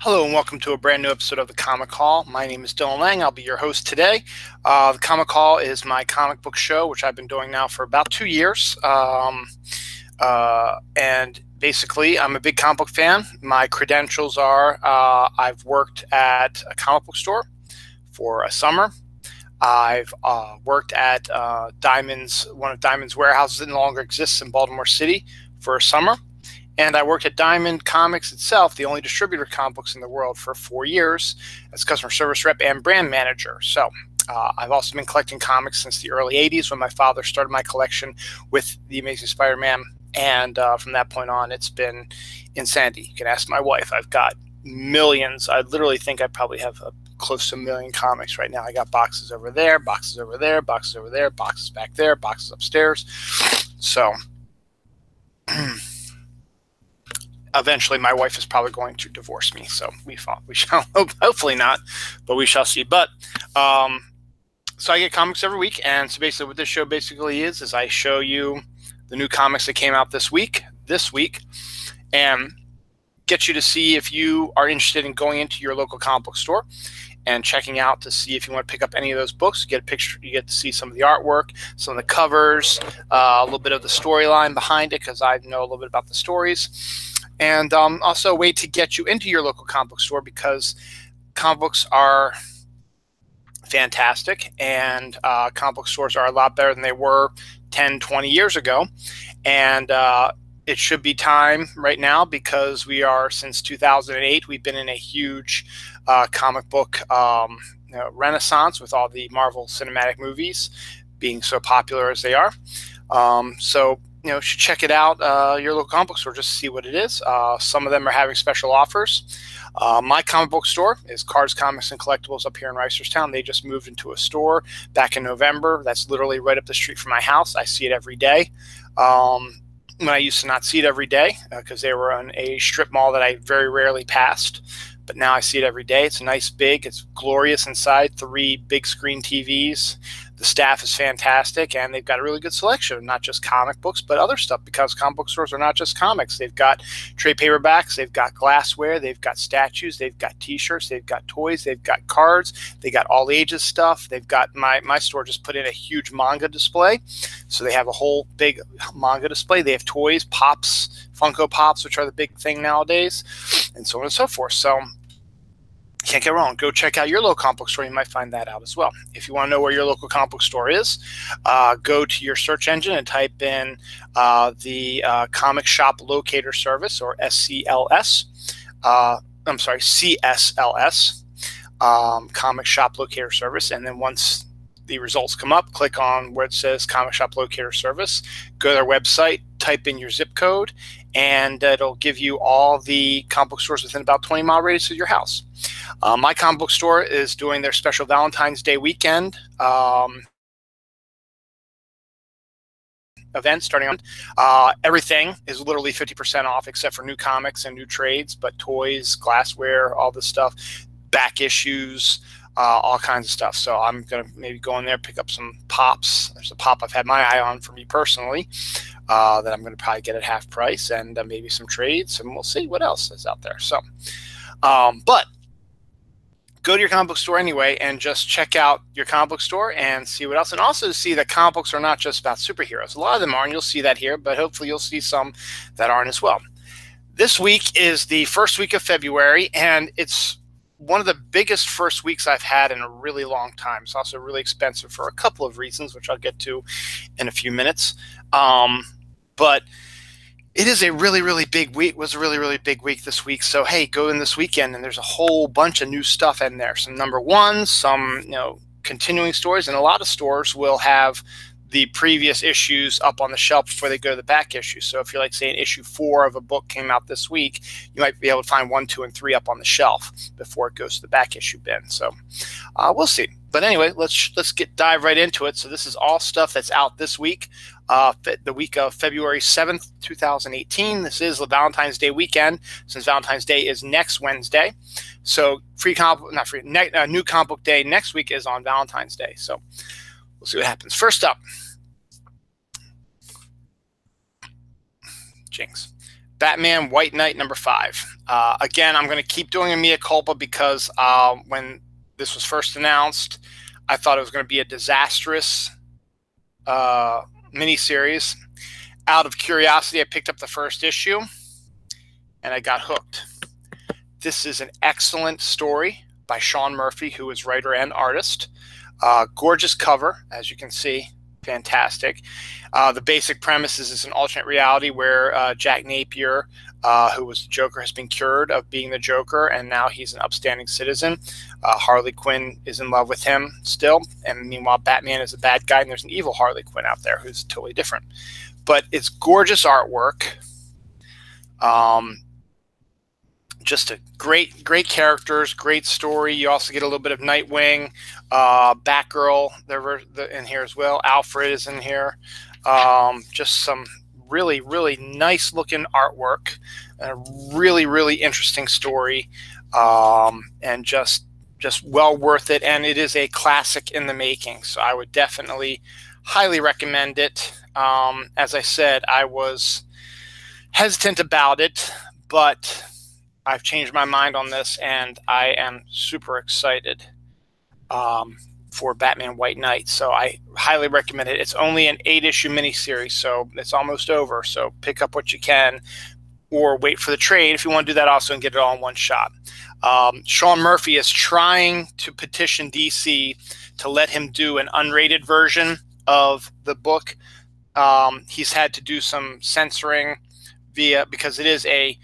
Hello and welcome to a brand new episode of the Comic Hall. My name is Dylan Lang. I'll be your host today. The Comic Hall is my comic book show, which I've been doing now for about 2 years. And basically, I'm a big comic book fan. My credentials are I've worked at a comic book store for a summer. I've worked at one of Diamond's warehouses that no longer exists in Baltimore City for a summer. And I worked at Diamond Comics itself, the only distributor of comic books in the world, for 4 years as customer service rep and brand manager. So I've also been collecting comics since the early 80s when my father started my collection with The Amazing Spider-Man. And from that point on, it's been insanity. You can ask my wife. I've got millions. I literally think I probably have close to 1 million comics right now. I got boxes over there, boxes over there, boxes over there, boxes back there, boxes upstairs. So eventually my wife is probably going to divorce me, so we shall hopefully not, but we shall see. But so I get comics every week, and so basically what this show basically is I show you the new comics that came out this week, and get you to see if you are interested in going into your local comic book store and checking out to see if you want to pick up any of those books. You get a picture, you get to see some of the artwork, some of the covers, a little bit of the storyline behind it, because I know a little bit about the stories. And also a way to get you into your local comic book store, because comic books are fantastic, and comic book stores are a lot better than they were 10, 20 years ago. And it should be time right now, because we are, since 2008, we've been in a huge comic book renaissance with all the Marvel cinematic movies being so popular as they are. So you should check it out, your local comic book store, just to see what it is. Some of them are having special offers. My comic book store is Cards, Comics, and Collectibles up here in Reisterstown. They just moved into a store back in November. That's literally right up the street from my house. I see it every day. When I used to not see it every day, because they were on a strip mall that I very rarely passed. But now I see it every day. It's nice, big. It's glorious inside. 3 big screen TVs. The staff is fantastic, and they've got a really good selection of not just comic books, but other stuff, because comic book stores are not just comics. They've got trade paperbacks, they've got glassware, they've got statues, they've got t-shirts, they've got toys, they've got cards, they got all ages stuff. They've got, my store just put in a huge manga display. So they have a whole big manga display. They have toys, Pops, Funko Pops, which are the big thing nowadays, and so on and so forth. So can't get wrong. Go check out your local comic book store. You might find that out as well. If you want to know where your local comic book store is, go to your search engine and type in the Comic Shop Locator Service, or SCLS. I'm sorry, CSLS, Comic Shop Locator Service. And then once the results come up, click on where it says Comic Shop Locator Service, go to their website, type in your zip code, and it'll give you all the comic book stores within about 20-mile radius of your house. My comic book store is doing their special Valentine's Day weekend event starting on. Everything is literally 50% off except for new comics and new trades, but toys, glassware, all this stuff, back issues, all kinds of stuff. So I'm going to maybe go in there, pick up some Pops. There's a Pop I've had my eye on for me personally that I'm going to probably get at half price, and maybe some trades, and we'll see what else is out there. So, but go to your comic book store anyway and just check out your comic book store and see what else. And also see that comic books are not just about superheroes. A lot of them are, and you'll see that here, but hopefully you'll see some that aren't as well. This week is the first week of February, and it's one of the biggest first weeks I've had in a really long time. It's also really expensive for a couple of reasons, which I'll get to in a few minutes. But it is a really, really big week. It was a really, really big week this week. So, hey, go in this weekend, and there's a whole bunch of new stuff in there. Some number ones, some continuing stories, and a lot of stores will have the previous issues up on the shelf before they go to the back issue. So if you're like, say, an issue 4 of a book came out this week, you might be able to find 1, 2, and 3 up on the shelf before it goes to the back issue bin. So we'll see. But anyway, let's dive right into it. So this is all stuff that's out this week, the week of February 7th, 2018. This is the Valentine's Day weekend, since Valentine's Day is next Wednesday. So new comic book day next week is on Valentine's Day. So we'll see what happens. First up, jinx. Batman White Knight number 5. Again, I'm going to keep doing a mea culpa because when this was first announced, I thought it was going to be a disastrous miniseries. Out of curiosity, I picked up the first issue, and I got hooked. This is an excellent story by Sean Murphy, who is writer and artist. Gorgeous cover, as you can see. Fantastic. The basic premise is an alternate reality where Jack Napier, who was the Joker, has been cured of being the Joker, and now he's an upstanding citizen. Harley Quinn is in love with him still, and meanwhile Batman is a bad guy, and there's an evil Harley Quinn out there who's totally different. But it's gorgeous artwork. Just a great characters, great story. You also get a little bit of Nightwing, Batgirl, they're in here as well. Alfred is in here. Just some really nice looking artwork, and a really interesting story, and just well worth it. And it is a classic in the making, so I would definitely highly recommend it. As I said, I was hesitant about it, but I've changed my mind on this, and I am super excited for Batman White Knight. So I highly recommend it. It's only an 8-issue miniseries, so it's almost over. So pick up what you can, or wait for the trade if you want to do that also and get it all in one shot. Sean Murphy is trying to petition DC to let him do an unrated version of the book. He's had to do some censoring because it is a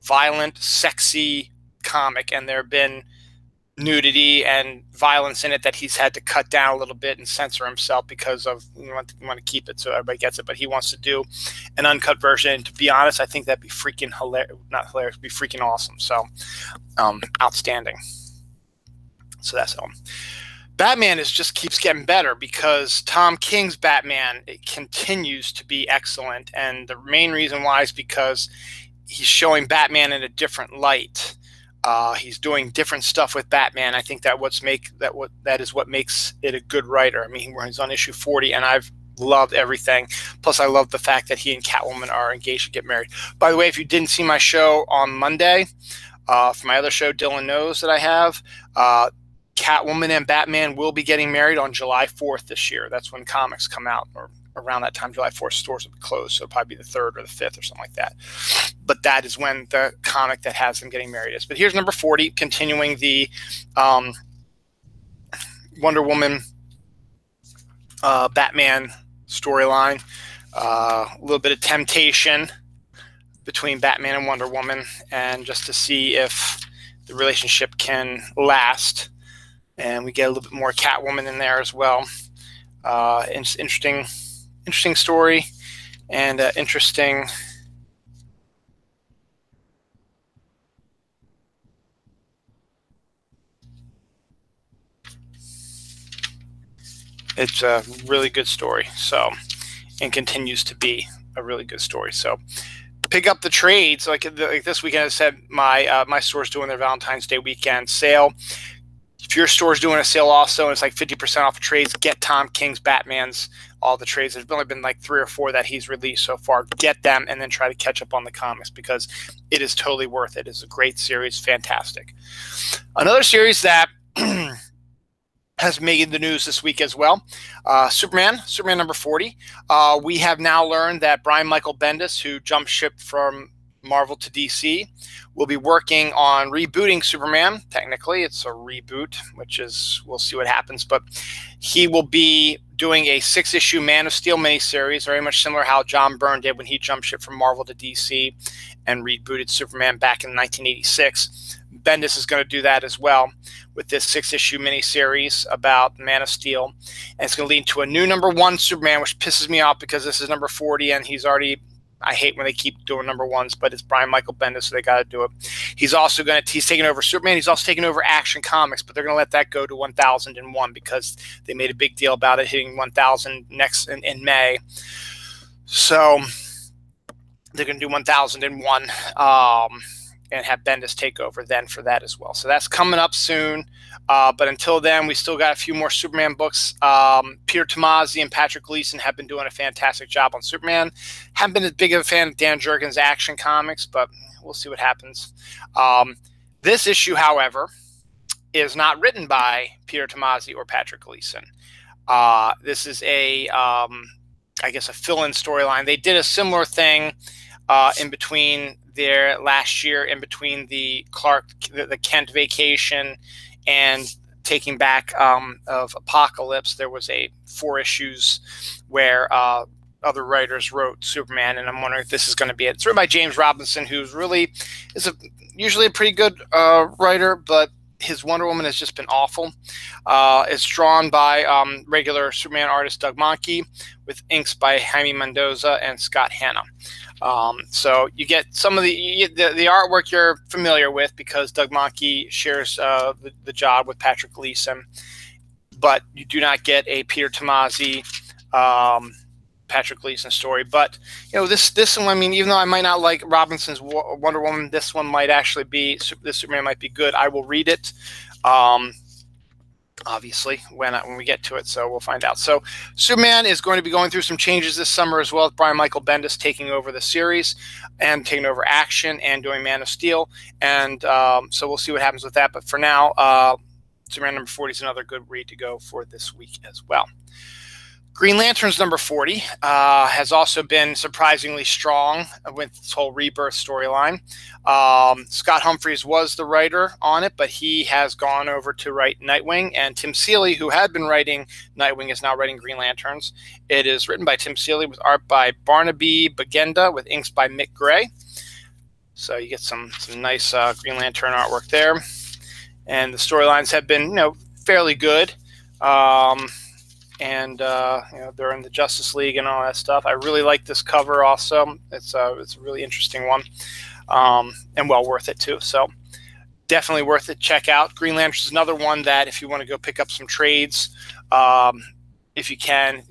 violent, sexy comic, and there have been nudity and violence in it that he's had to cut down a little bit and censor himself because of you want to keep it so everybody gets it. But he wants to do an uncut version, and to be honest, I think that'd be freaking hilarious. Not hilarious, it'd be freaking awesome. So outstanding. So that's all. Batman just keeps getting better because Tom King's Batman, it continues to be excellent, and the main reason why is because he's showing Batman in a different light. He's doing different stuff with Batman. I think that is what makes it a good writer. I mean, he's on issue 40, and I've loved everything. Plus, I love the fact that he and Catwoman are engaged to get married. By the way, if you didn't see my show on Monday, for my other show, Dylan Knows, that I have, Catwoman and Batman will be getting married on July 4th this year. That's when comics come out, or around that time. July 4th, stores will be closed, so it'll probably be the 3rd or the 5th or something like that. But that is when the comic that has them getting married is. But here's number 40, continuing the Wonder Woman Batman storyline. A little bit of temptation between Batman and Wonder Woman, and just to see if the relationship can last. And we get a little bit more Catwoman in there as well. Interesting story, and interesting. It's a really good story. So, and continues to be a really good story. So, pick up the trades. Like this weekend, I said my store's doing their Valentine's Day weekend sale. If your store's doing a sale also, and it's like 50% off of trades, get Tom King's Batman's, all the trades. There's only been like 3 or 4 that he's released so far. Get them and then try to catch up on the comics because it is totally worth it. It's a great series, fantastic. Another series that has made the news this week as well, Superman number 40. We have now learned that Brian Michael Bendis, who jumped ship from Marvel to DC, will be working on rebooting Superman. Technically, it's a reboot, which is, we'll see what happens, but he will be doing a 6-issue Man of Steel miniseries, very much similar how John Byrne did when he jumped ship from Marvel to DC and rebooted Superman back in 1986. Bendis is going to do that as well with this 6-issue miniseries about Man of Steel. And it's going to lead to a new number 1 Superman, which pisses me off because this is number 40 and he's already, I hate when they keep doing number 1s, but it's Brian Michael Bendis, so they got to do it. He's also he's taking over Superman. He's also taking over Action Comics, but they're going to let that go to 1001 because they made a big deal about it hitting 1000 next in May. So they're going to do 1001. and have Bendis take over then for that as well. So that's coming up soon. But until then, we still got a few more Superman books. Peter Tomasi and Patrick Gleason have been doing a fantastic job on Superman. Haven't been as big of a fan of Dan Jurgens' Action Comics, but we'll see what happens. This issue, however, is not written by Peter Tomasi or Patrick Gleason. This is a, I guess, a fill-in storyline. They did a similar thing in between their last year, in between the the Kent vacation and taking back of Apocalypse. There was 4 issues where other writers wrote Superman, and I'm wondering if this is going to be it. It's written by James Robinson, who's really usually a pretty good writer, but his Wonder Woman has just been awful. It's drawn by regular Superman artist Doug Mahnke, with inks by Jaime Mendoza and Scott Hanna. So you get some of the artwork you're familiar with because Doug Mahnke shares the job with Patrick Gleason, but you do not get a Peter Tomasi, Patrick Gleason story. But this one, I mean, even though I might not like Robinson's Wonder Woman, this one might actually be, this Superman might be good. I will read it, obviously, when we get to it, so we'll find out. So Superman is going to be going through some changes this summer as well, with Brian Michael Bendis taking over the series and taking over Action and doing Man of Steel. And so we'll see what happens with that. But for now, Superman number 40 is another good read to go for this week as well. Green Lanterns number 40 has also been surprisingly strong with this whole Rebirth storyline. Scott Humphries was the writer on it, but he has gone over to write Nightwing, and Tim Seeley, who had been writing Nightwing, is now writing Green Lanterns. It is written by Tim Seeley with art by Barnaby Bagenda with inks by Mick Gray. So you get some nice Green Lantern artwork there. And the storylines have been, fairly good. And they're in the Justice League and all that stuff. I really like this cover also. It's a really interesting one, and well worth it too. So definitely worth it. Check out Green Lantern is another one that if you want to go pick up some trades, if you can,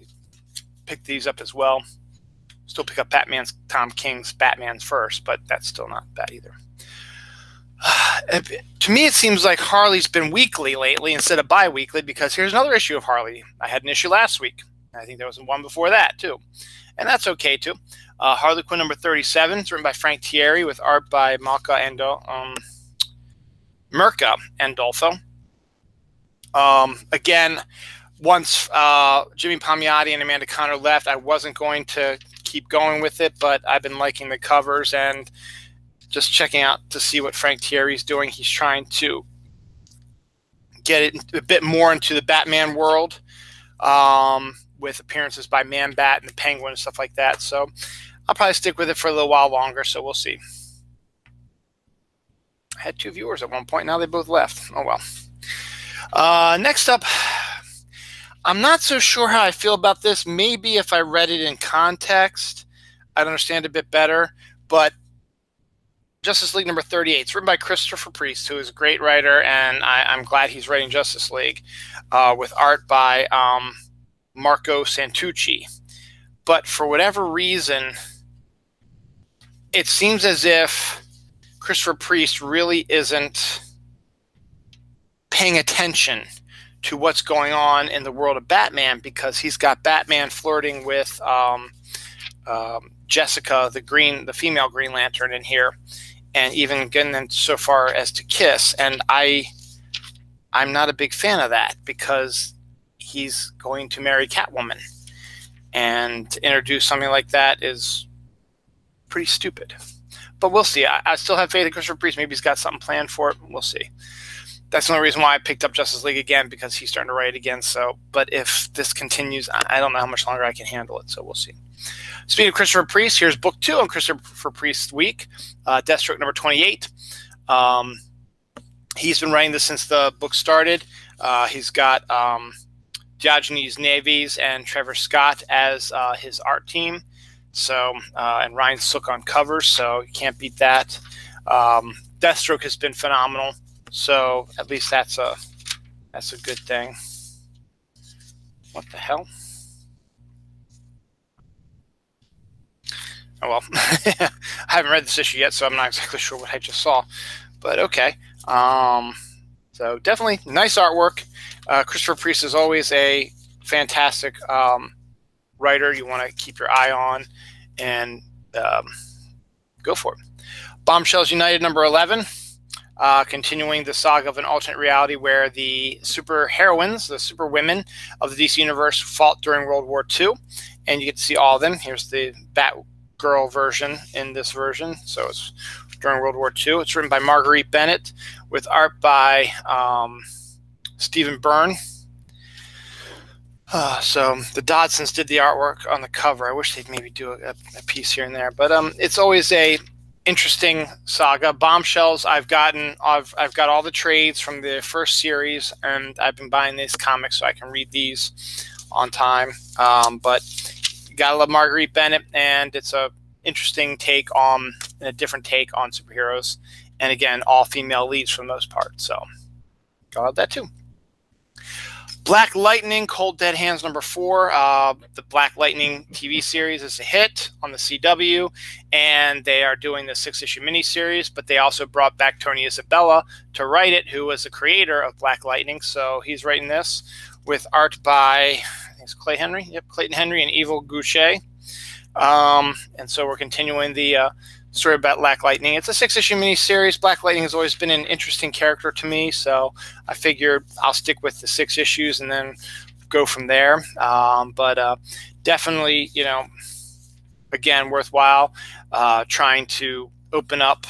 pick these up as well. Still pick up Tom King's Batman's first, but that's still not bad either. To me, it seems like Harley's been weekly lately instead of bi-weekly, because here's another issue of Harley. I had an issue last week. I think there was one before that, too. And that's okay, too. Harley Quinn number 37. It's written by Frank Thierry with art by Mirka Andolfo. Again, once Jimmy Palmiotti and Amanda Conner left, I wasn't going to keep going with it, but I've been liking the covers and just checking out to see what Frank Thierry's doing. He's trying to get it a bit more into the Batman world, with appearances by Man-Bat and the Penguin and stuff like that. So I'll probably stick with it for a little while longer, so we'll see. I had 2 viewers at one point. Now they both left. Oh, well. Next up, I'm not so sure how I feel about this. Maybe if I read it in context, I'd understand a bit better. But Justice League number 38. It's written by Christopher Priest, who is a great writer, and I'm glad he's writing Justice League, with art by Marco Santucci. But for whatever reason, it seems as if Christopher Priest really isn't paying attention to what's going on in the world of Batman, because he's got Batman flirting with Jessica, the female Green Lantern, in here, and even getting them so far as to kiss. And I'm not a big fan of that, because he's going to marry Catwoman, and to introduce something like that is pretty stupid. But we'll see. I still have faith in Christopher Priest. Maybe he's got something planned for it. We'll see. That's the only reason why I picked up Justice League again, because he's starting to write again. So, but if this continues, I don't know how much longer I can handle it. So we'll see. Speaking of Christopher Priest, here's book 2 on Christopher Priest week, Deathstroke number 28. He's been writing this since the book started. He's got Diogenes Navies and Trevor Scott as his art team. So, and Ryan Sook on covers, so you can't beat that. Deathstroke has been phenomenal, so at least that's a good thing. What the hell? well, I haven't read this issue yet, so I'm not exactly sure what I just saw. But okay. So definitely nice artwork. Christopher Priest is always a fantastic writer you want to keep your eye on and go for it. Bombshells United number 11. Continuing the saga of an alternate reality where the super heroines, the super women of the DC universe fought during World War II. And you get to see all of them. Here's the Batgirl version in this version. So it's during World War II. It's written by Marguerite Bennett with art by Stephen Byrne. So the Dodsons did the artwork on the cover. I wish they'd maybe do a piece here and there. But it's always a interesting saga. Bombshells, I've got all the trades from the first series, and I've been buying these comics so I can read these on time. But you gotta love Marguerite Bennett, and it's a interesting take on a different take on superheroes, and again, all female leads for the most part. So gotta love that too. Black Lightning, Cold Dead Hands number 4. The Black Lightning TV series is a hit on the CW, and they are doing the 6-issue miniseries, but they also brought back Tony Isabella to write it, who was the creator of Black Lightning. So he's writing this with art by, I think it's Clayton Henry and Evil Goucher. And so we're continuing the story about Black Lightning. It's a 6-issue miniseries. Black Lightning has always been an interesting character to me, so I figured I'll stick with the 6 issues and then go from there. But definitely, you know, again, worthwhile trying to open up,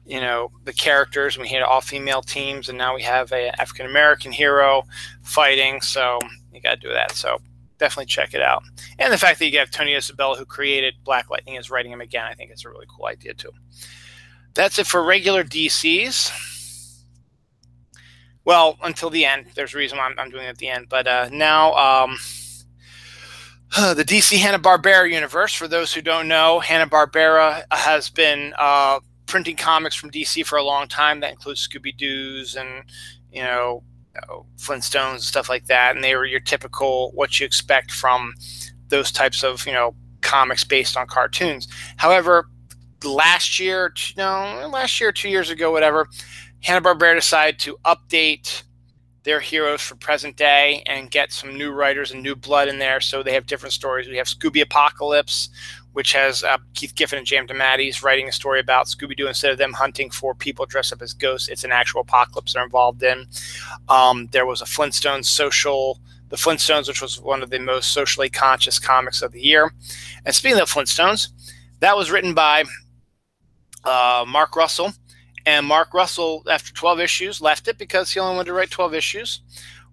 you know, the characters. We had all-female teams, and now we have an African-American hero fighting, so you got to do that. So definitely check it out. And the fact that you have Tony Isabella, who created Black Lightning, is writing him again, I think it's a really cool idea too. That's it for regular DCs. Well, until the end. There's a reason why I'm doing it at the end. But now the DC Hanna-Barbera universe. For those who don't know, Hanna-Barbera has been printing comics from DC for a long time. That includes Scooby-Doo's and, you know, Flintstones, stuff like that, and they were your typical what you expect from those types of, you know, comics based on cartoons. However, last year, 2 years ago, whatever, Hanna-Barbera decided to update their heroes for present day and get some new writers and new blood in there, so they have different stories. We have Scooby Apocalypse, which has Keith Giffen and Jam DeMatteis writing a story about Scooby-Doo. Instead of them hunting for people dressed up as ghosts, it's an actual apocalypse they're involved in. There was a Flintstones The Flintstones, which was one of the most socially conscious comics of the year. And speaking of Flintstones, that was written by Mark Russell. And Mark Russell, after 12 issues, left it because he only wanted to write 12 issues.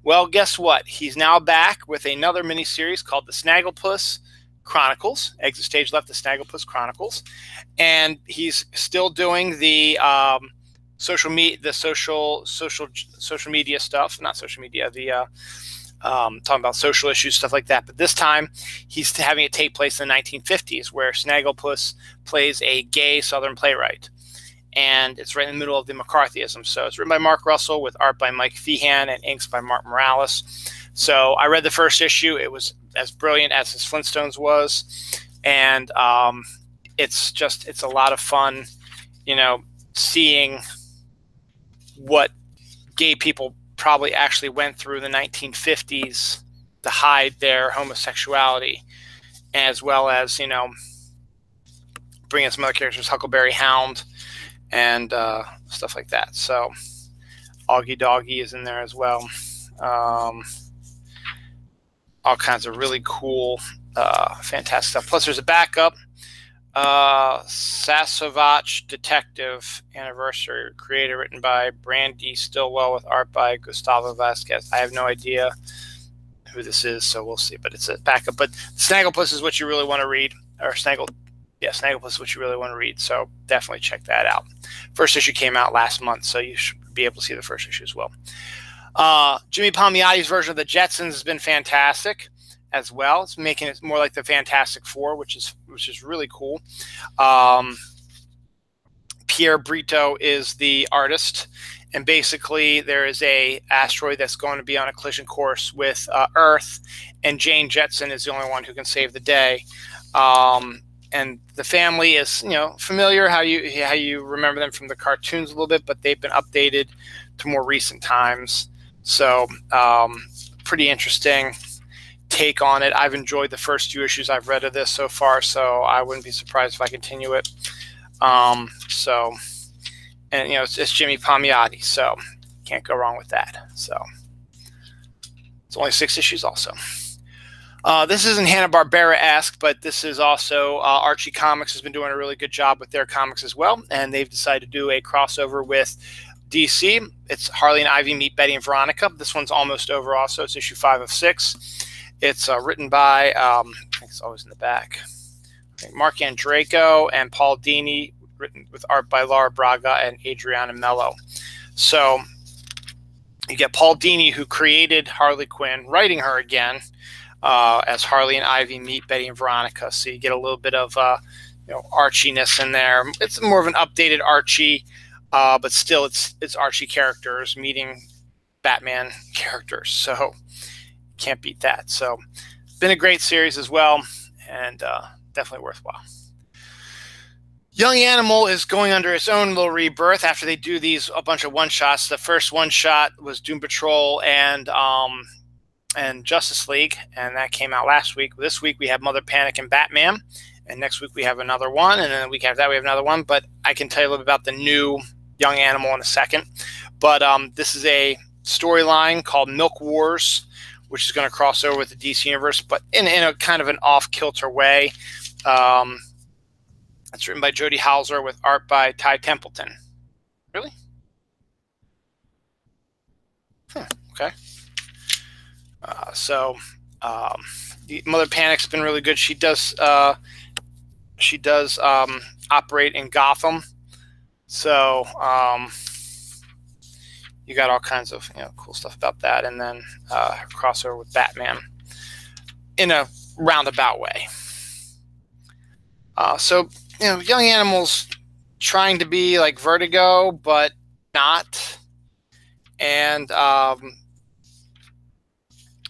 Well, guess what? He's now back with another miniseries called the Snagglepuss Chronicles. Exit Stage left the Snagglepuss Chronicles, and he's still doing the social media stuff. Not social media. The talking about social issues, stuff like that. But this time, he's having it take place in the 1950s, where Snagglepuss plays a gay Southern playwright, and it's right in the middle of the McCarthyism. So it's written by Mark Russell with art by Mike Feehan and inks by Mark Morales. So I read the first issue. It was as brilliant as his Flintstones was, and it's a lot of fun, you know, seeing what gay people probably actually went through in the 1950s to hide their homosexuality, as well as, you know, bring in some other characters, Huckleberry Hound and stuff like that. So Augie Doggy is in there as well. All kinds of really cool, fantastic stuff. Plus, there's a backup, Sasovich Detective Anniversary, creator, written by Brandy Stillwell with art by Gustavo Vasquez. I have no idea who this is, so we'll see. But it's a backup. But Snagglepuss is what you really want to read, or Snagglepuss is what you really want to read. So definitely check that out. First issue came out last month, so you should be able to see the first issue as well. Jimmy Palmiotti's version of the Jetsons has been fantastic as well. It's making it more like the Fantastic Four, which is really cool. Pierre Brito is the artist, and basically there is a asteroid that's going to be on a collision course with Earth, and Jane Jetson is the only one who can save the day. And and the family is, familiar, how you remember them from the cartoons a little bit, but they've been updated to more recent times. So pretty interesting take on it. I've enjoyed the first few issues I've read of this so far, so I wouldn't be surprised if I continue it. And it's Jimmy Palmiotti, so can't go wrong with that. So it's only 6 issues also. This isn't Hanna-Barbera-esque, but this is also Archie Comics has been doing a really good job with their comics as well, and they've decided to do a crossover with DC. It's Harley and Ivy meet Betty and Veronica. This one's almost over also. It's issue 5 of 6. It's written by, I think it's always in the back, Mark Andreyko and Paul Dini, written with art by Laura Braga and Adriana Mello. So you get Paul Dini, who created Harley Quinn, writing her again as Harley and Ivy meet Betty and Veronica. So you get a little bit of Archie-ness in there. It's more of an updated Archie, but still it's Archie characters meeting Batman characters. So can't beat that. So been a great series as well, and definitely worthwhile. Young Animal is going under its own little rebirth after they do a bunch of one-shots. The first one-shot was Doom Patrol and Justice League, and that came out last week. This week we have Mother Panic and Batman, and next week we have another one, and then the week after that we have another one. But I can tell you a little bit about the new Young Animal in a second. But this is a storyline called Milk Wars, which is going to cross over with the DC Universe, but in a kind of an off-kilter way. It's written by Jody Hauser with art by Ty Templeton. Really? Okay. Mother Panic's been really good. She does operate in Gotham. So you got all kinds of cool stuff about that, and then her crossover with Batman in a roundabout way. Young Animal's trying to be like Vertigo, but not. And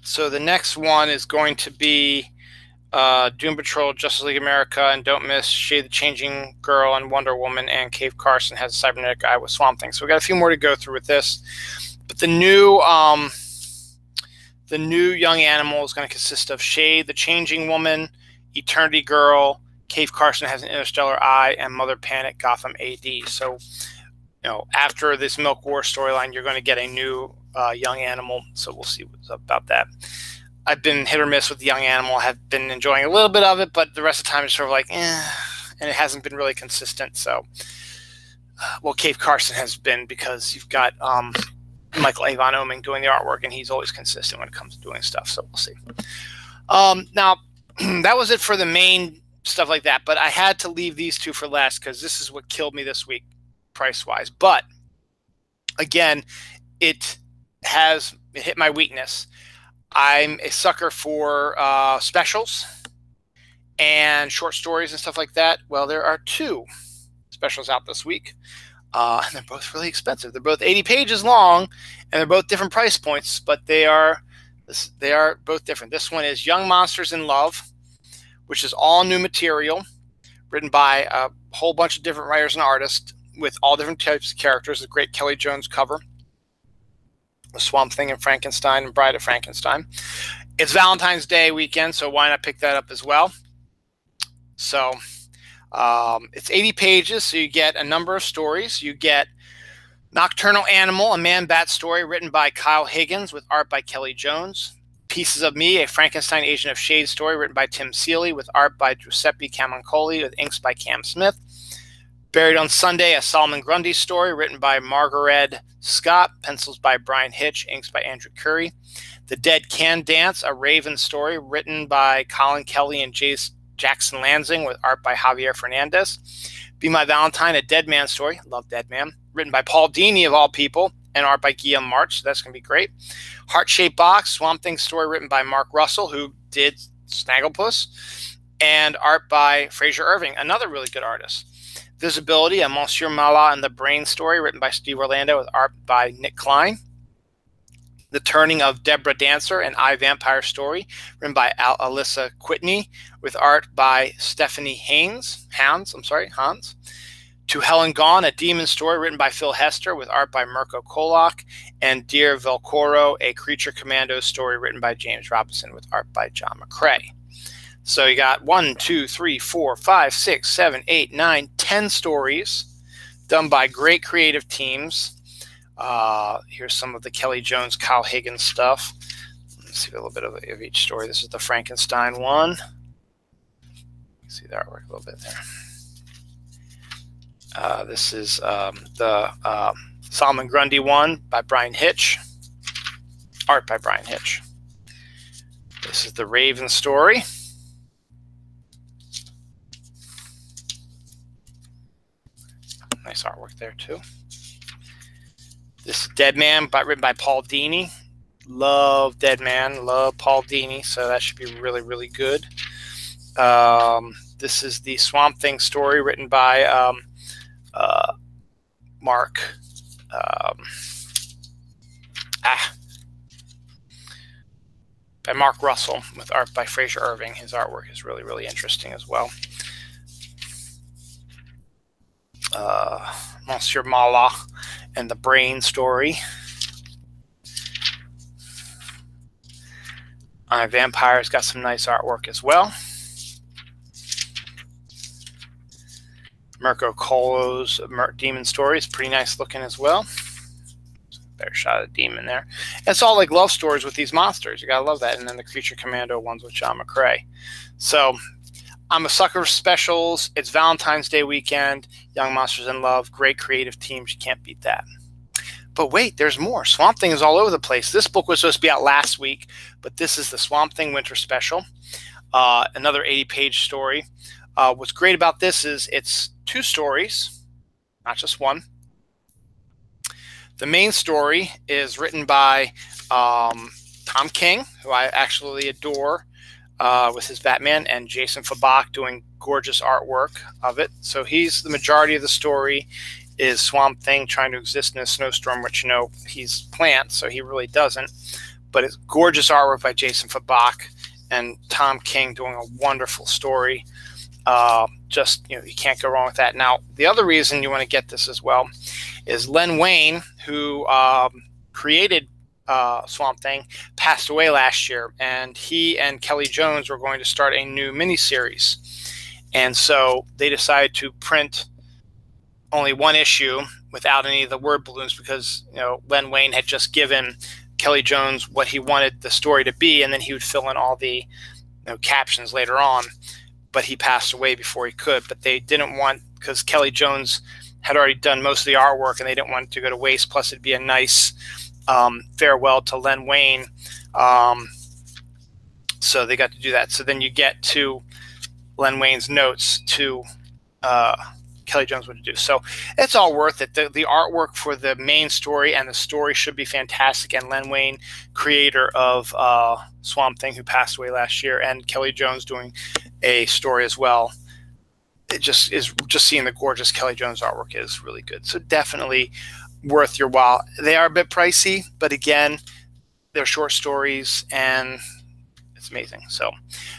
so the next one is going to be Doom Patrol, Justice League America, and don't miss Shade the Changing Girl and Wonder Woman, and Cave Carson has a cybernetic eye with Swamp Thing. So we got a few more to go through with this. But the new Young Animal is going to consist of Shade the Changing Woman, Eternity Girl, Cave Carson has an Interstellar Eye, and Mother Panic Gotham AD. So, after this Milk War storyline, you're going to get a new Young Animal. So we'll see what's up about that. I've been hit or miss with the Young Animal. Have been enjoying a little bit of it, but the rest of the time it's sort of like, and it hasn't been really consistent. So, Cave Carson has been, because you've got Michael Avon Oeming doing the artwork, and he's always consistent when it comes to doing stuff. So we'll see. Now, that was it for the main stuff like that, but I had to leave these two for last because this is what killed me this week price-wise. But again, it hit my weakness. I'm a sucker for specials and short stories and stuff like that. Well, there are 2 specials out this week, and they're both really expensive. They're both 80 pages long, and they're both different price points, but they are both different. This one is Young Monsters in Love, which is all new material, written by a whole bunch of different writers and artists with all different types of characters. A great Kelly Jones cover, the Swamp Thing and Frankenstein and Bride of Frankenstein. It's Valentine's Day weekend, so why not pick that up as well? So it's 80 pages, so you get a number of stories. You get Nocturnal Animal, a man-bat story written by Kyle Higgins with art by Kelly Jones. Pieces of Me, a Frankenstein Agent of Shade story written by Tim Seeley with art by Giuseppe Camuncoli with inks by Cam Smith. Buried on Sunday, a Solomon Grundy story written by Margaret Scott, pencils by Brian Hitch, inks by Andrew Curry. The Dead Can Dance, a Raven story written by Colin Kelly and Jackson Lansing with art by Javier Fernandez. Be My Valentine, a Dead Man story, love Dead Man, written by Paul Dini of all people, and art by Guillaume March, so that's going to be great. Heart-Shaped Box, Swamp Thing story written by Mark Russell, who did Snagglepuss, and art by Fraser Irving, another really good artist. Visibility, a Monsieur Mala and the Brain story written by Steve Orlando with art by Nick Klein. The Turning of Deborah Dancer, an I, Vampire story, written by Alyssa Whitney, with art by Stephanie Hans. To Hell and Gone, a demon story written by Phil Hester, with art by Mirko Kolak. And Dear Velcoro, a Creature Commando story written by James Robinson, with art by John McCrae. So you got 1, 2, 3, 4, 5, 6, 7, 8, 9, 10 stories done by great creative teams. Here's some of the Kelly Jones, Kyle Higgins stuff. Let's see a little bit of each story. This is the Frankenstein one. See the artwork a little bit there. This is the Solomon Grundy one by Brian Hitch. Art by Brian Hitch. This is the Raven story. Nice artwork there too. This is Dead Man, written by Paul Dini. Love Dead Man, love Paul Dini, so that should be really, really good. This is the Swamp Thing story written by Mark. By Mark Russell, with art by Fraser Irving. His artwork is really, really interesting as well. Monsieur Mala and the Brain story. Vampire's got some nice artwork as well. Mirko Kolo's Demon story is pretty nice looking as well. Better shot of the demon there. It's all like love stories with these monsters. You gotta love that. And then the Creature Commando ones with John McCrae. So I'm a sucker for specials. It's Valentine's Day weekend. Young Monsters in Love. Great creative teams. You can't beat that. But wait, there's more. Swamp Thing is all over the place. This book was supposed to be out last week, but this is the Swamp Thing Winter Special. Another 80-page story. What's great about this is it's 2 stories, not just one. The main story is written by Tom King, who I actually adore, with his Batman, and Jason Fabak doing gorgeous artwork of it. So he's the majority of the story is Swamp Thing trying to exist in a snowstorm, which, you know, he's plant, so he really doesn't. But it's gorgeous artwork by Jason Fabak and Tom King doing a wonderful story. Just, you know, you can't go wrong with that. Now, the other reason you want to get this as well is Len Wein, who created Swamp Thing, passed away last year, and he and Kelly Jones were going to start a new miniseries. And so they decided to print only one issue without any of the word balloons because, you know, Len Wein had just given Kelly Jones what he wanted the story to be, and then he would fill in all the, you know, captions later on. But he passed away before he could. But they didn't want, because Kelly Jones had already done most of the artwork, and they didn't want it to go to waste. Plus, it'd be a nice farewell to Len Wein. So they got to do that. So then you get to Len Wein's notes to Kelly Jones what to do. So it's all worth it. The artwork for the main story and the story should be fantastic. And Len Wein, creator of Swamp Thing, who passed away last year, and Kelly Jones doing a story as well. It just seeing the gorgeous Kelly Jones artwork is really good. So definitely worth your while. They are a bit pricey, but again, they're short stories and it's amazing. So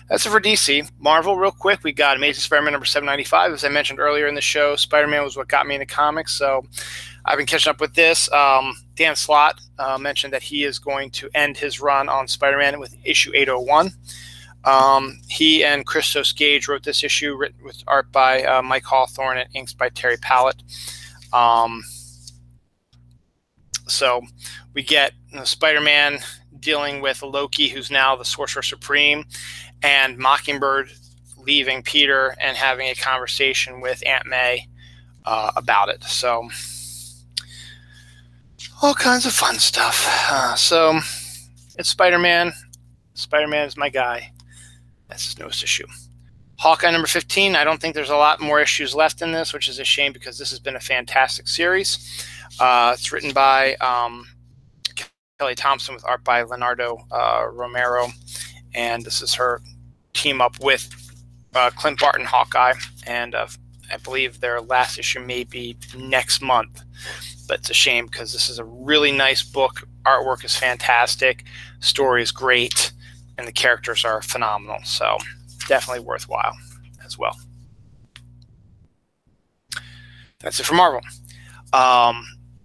that's it for DC. Marvel, real quick, we got Amazing Spider-Man number 795. As I mentioned earlier in the show, Spider-Man was what got me into comics. So I've been catching up with this. Dan Slott mentioned that he is going to end his run on Spider-Man with issue 801. He and Christos Gage wrote this issue, written with art by Mike Hawthorne and inks by Terry Pallett. So we get, you know, Spider-Man dealing with Loki, who's now the Sorcerer Supreme, and Mockingbird leaving Peter and having a conversation with Aunt May about it. So all kinds of fun stuff. So it's Spider-Man. Spider-Man is my guy. That's his newest issue. Hawkeye number 15. I don't think there's a lot more issues left in this, which is a shame because this has been a fantastic series. It's written by Kelly Thompson with art by Leonardo Romero, and this is her team up with Clint Barton Hawkeye, and I believe their last issue may be next month, but it's a shame because this is a really nice book artwork is fantastic, story is great, and the characters are phenomenal. So definitely worthwhile as well. That's it for Marvel.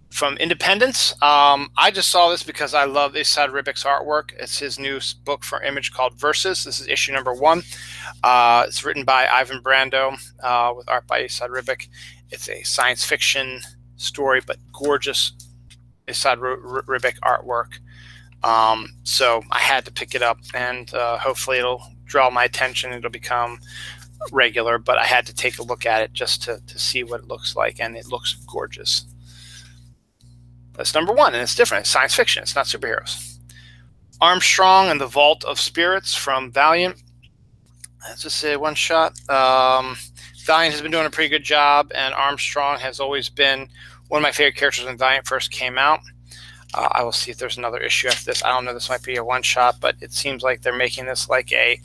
From Independence, I just saw this because I love Esad Ribic's artwork. It's his new book for Image called Versus. This is issue number 1. It's written by Ivan Brando with art by Esad Ribic. It's a science fiction story, but gorgeous Esad Ribic artwork. So I had to pick it up, and hopefully it'll draw my attention. It'll become regular, but I had to take a look at it just to see what it looks like, and it looks gorgeous. That's number 1, and it's different. It's science fiction. It's not superheroes. Armstrong and the Vault of Spirits from Valiant. That's just a one-shot. Valiant has been doing a pretty good job, and Armstrong has always been one of my favorite characters when Valiant first came out. I will see if there's another issue after this. I don't know. This might be a one-shot, but it seems like they're making this like a,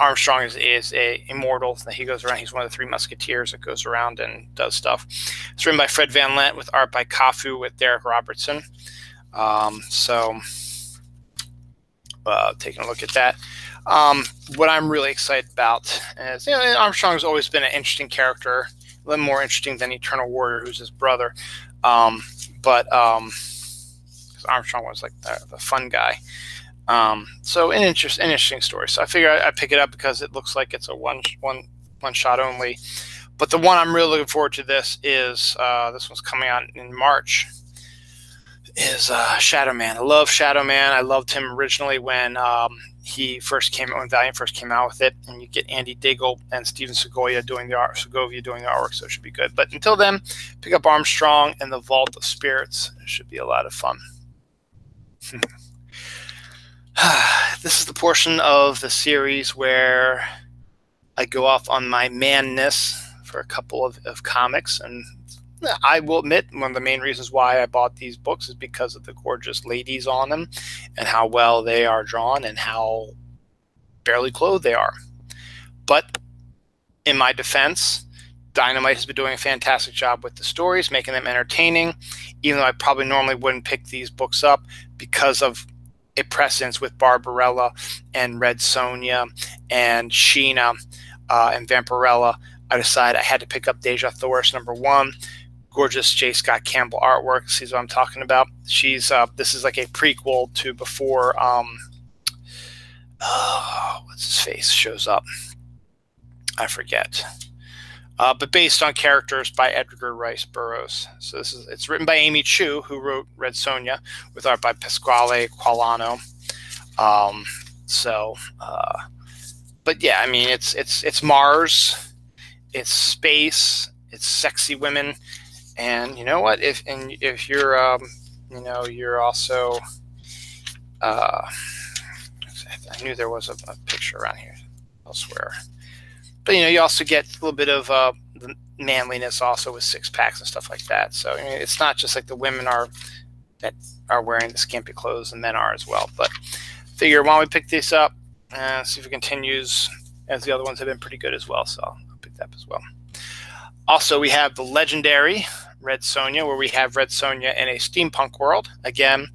Armstrong is a immortal. He goes around. He's one of the 3 Musketeers that goes around and does stuff. It's written by Fred Van Lent with art by Kafu with Derek Robertson. Taking a look at that. What I'm really excited about is, Armstrong's always been an interesting character, a little more interesting than Eternal Warrior, who's his brother. Because Armstrong was like the fun guy. So an interesting story. So I figure I'd pick it up because it looks like it's a one shot only. But the one I'm really looking forward to this is this one's coming out in March. Is Shadow Man. I love Shadow Man. I loved him originally when he first came out, when Valiant first came out with it, and you get Andy Diggle and Steven Segovia doing the artwork, so it should be good. But until then, pick up Armstrong and the Vault of Spirits. It should be a lot of fun. This is the portion of the series where I go off on my manness for a couple of comics, and I will admit one of the main reasons why I bought these books is because of the gorgeous ladies on them and how well they are drawn and how barely clothed they are. But in my defense, Dynamite has been doing a fantastic job with the stories, making them entertaining, even though I probably normally wouldn't pick these books up because of a precedence with Barbarella and Red Sonja and Sheena and Vampirella. I decided I had to pick up Deja Thoris number 1. Gorgeous J. Scott Campbell artwork. Sees what I'm talking about. She's this is like a prequel to before what's his face shows up. I forget. But based on characters by Edgar Rice Burroughs. So it's written by Amy Chu, who wrote Red Sonja, with art by Pasquale Qualano. But yeah, I mean it's Mars, it's space, it's sexy women. And you know what? If you're you're also I knew there was a picture around here elsewhere, but you also get a little bit of the manliness also with 6-packs and stuff like that. So it's not just like the women that are wearing the skimpy clothes, and men are as well. But figure why don't we pick this up and see if it continues, as the other ones have been pretty good as well. So I'll pick that up as well. Also, we have the legendary Red Sonja, where we have Red Sonja in a steampunk world. Again,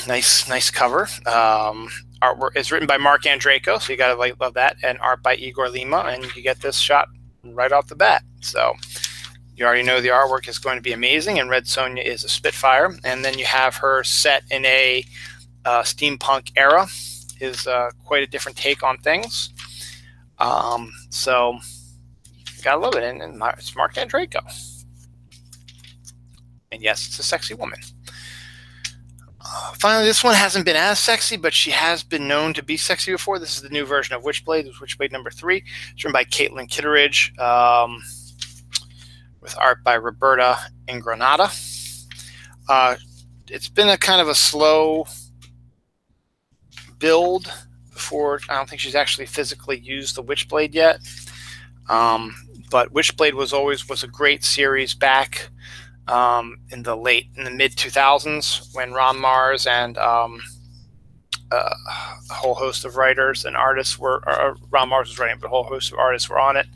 nice cover. Artwork is written by Mark Andreyko, so you gotta love that, and art by Igor Lima, and you get this shot right off the bat. So you already know the artwork is going to be amazing, and Red Sonja is a Spitfire, and then you have her set in a steampunk era. Is quite a different take on things. So you gotta love it, and it's Mark Andreyko. And yes, it's a sexy woman. Finally, this one hasn't been as sexy, but she has been known to be sexy before. This is the new version of Witchblade. It's Witchblade number 3. It's written by Caitlin Kitteridge with art by Roberta Ingranata. It's been a kind of a slow build before. I don't think she's actually physically used the Witchblade yet. But Witchblade was a great series back in the mid 2000s when Ron Mars and a whole host of writers and artists Ron Mars was writing, but a whole host of artists were on it.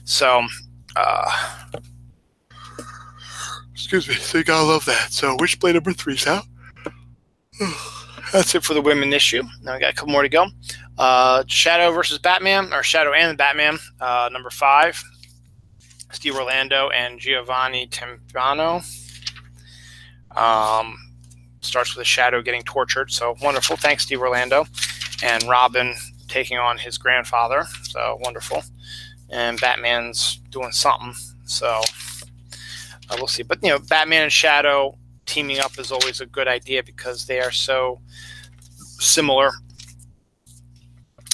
So Excuse me. So you gotta love that. So Witchblade number 3's out. That's it for the women issue. Now we got a couple more to go. Shadow versus Batman, or Shadow and the Batman, number 5. Steve Orlando and Giovanni Timpano. Starts with a Shadow getting tortured, so wonderful. Thanks, Steve Orlando. And Robin taking on his grandfather, so wonderful. And Batman's doing something, so we'll see. But, you know, Batman and Shadow teaming up is always a good idea because they are so similar.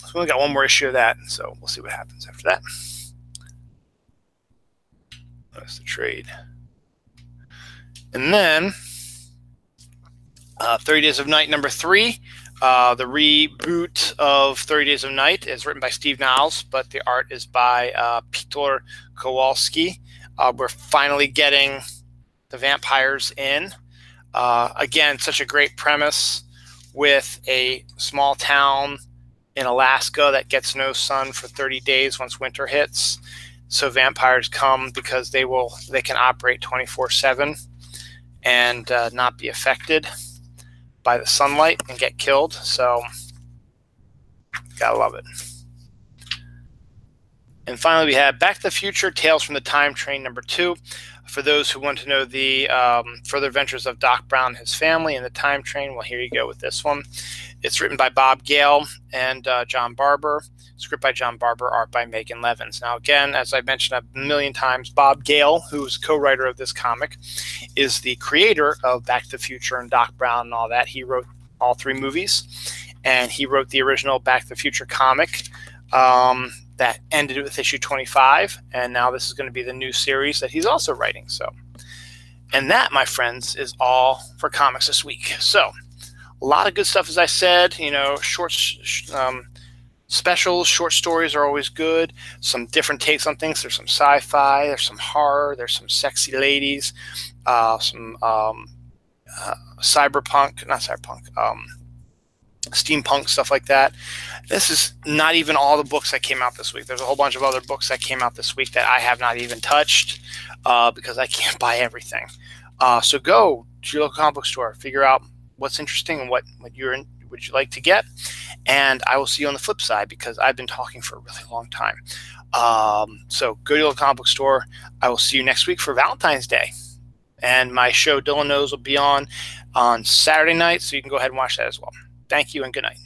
So we only got one more issue of that, so we'll see what happens after that. That's the trade. And then 30 Days of Night number 3. The reboot of 30 Days of Night is written by Steve Niles, but the art is by Peter Kowalski. We're finally getting the vampires in. Again, such a great premise with a small town in Alaska that gets no sun for 30 days once winter hits. So vampires come because they can operate 24/7 and not be affected by the sunlight and get killed. So gotta love it. And finally, we have Back to the Future, Tales from the Time Train number 2. For those who want to know the further adventures of Doc Brown and his family in the time train, well, here you go with this one. It's written by Bob Gale and John Barber. Script by John Barber, art by Megan Levins. Now, again, as I've mentioned a million times, Bob Gale, who's co-writer of this comic, is the creator of Back to the Future and Doc Brown and all that. He wrote all 3 movies, and he wrote the original Back to the Future comic that ended with issue 25, and now this is going to be the new series that he's also writing. So, and that, my friends, is all for comics this week. So, a lot of good stuff, as I said. You know, specials, short stories are always good. Some different takes on things. There's some sci-fi, there's some horror, there's some sexy ladies, some steampunk, stuff like that. This is not even all the books that came out this week. There's a whole bunch of other books that came out this week that I have not even touched because I can't buy everything. So go to your local comic book store, figure out what's interesting and what would you like to get, and I will see you on the flip side because I've been talking for a really long time. So go to your local comic book store. I will see you next week for Valentine's Day, and my show Dylan Knows will be on Saturday night, so you can go ahead and watch that as well. Thank you and good night.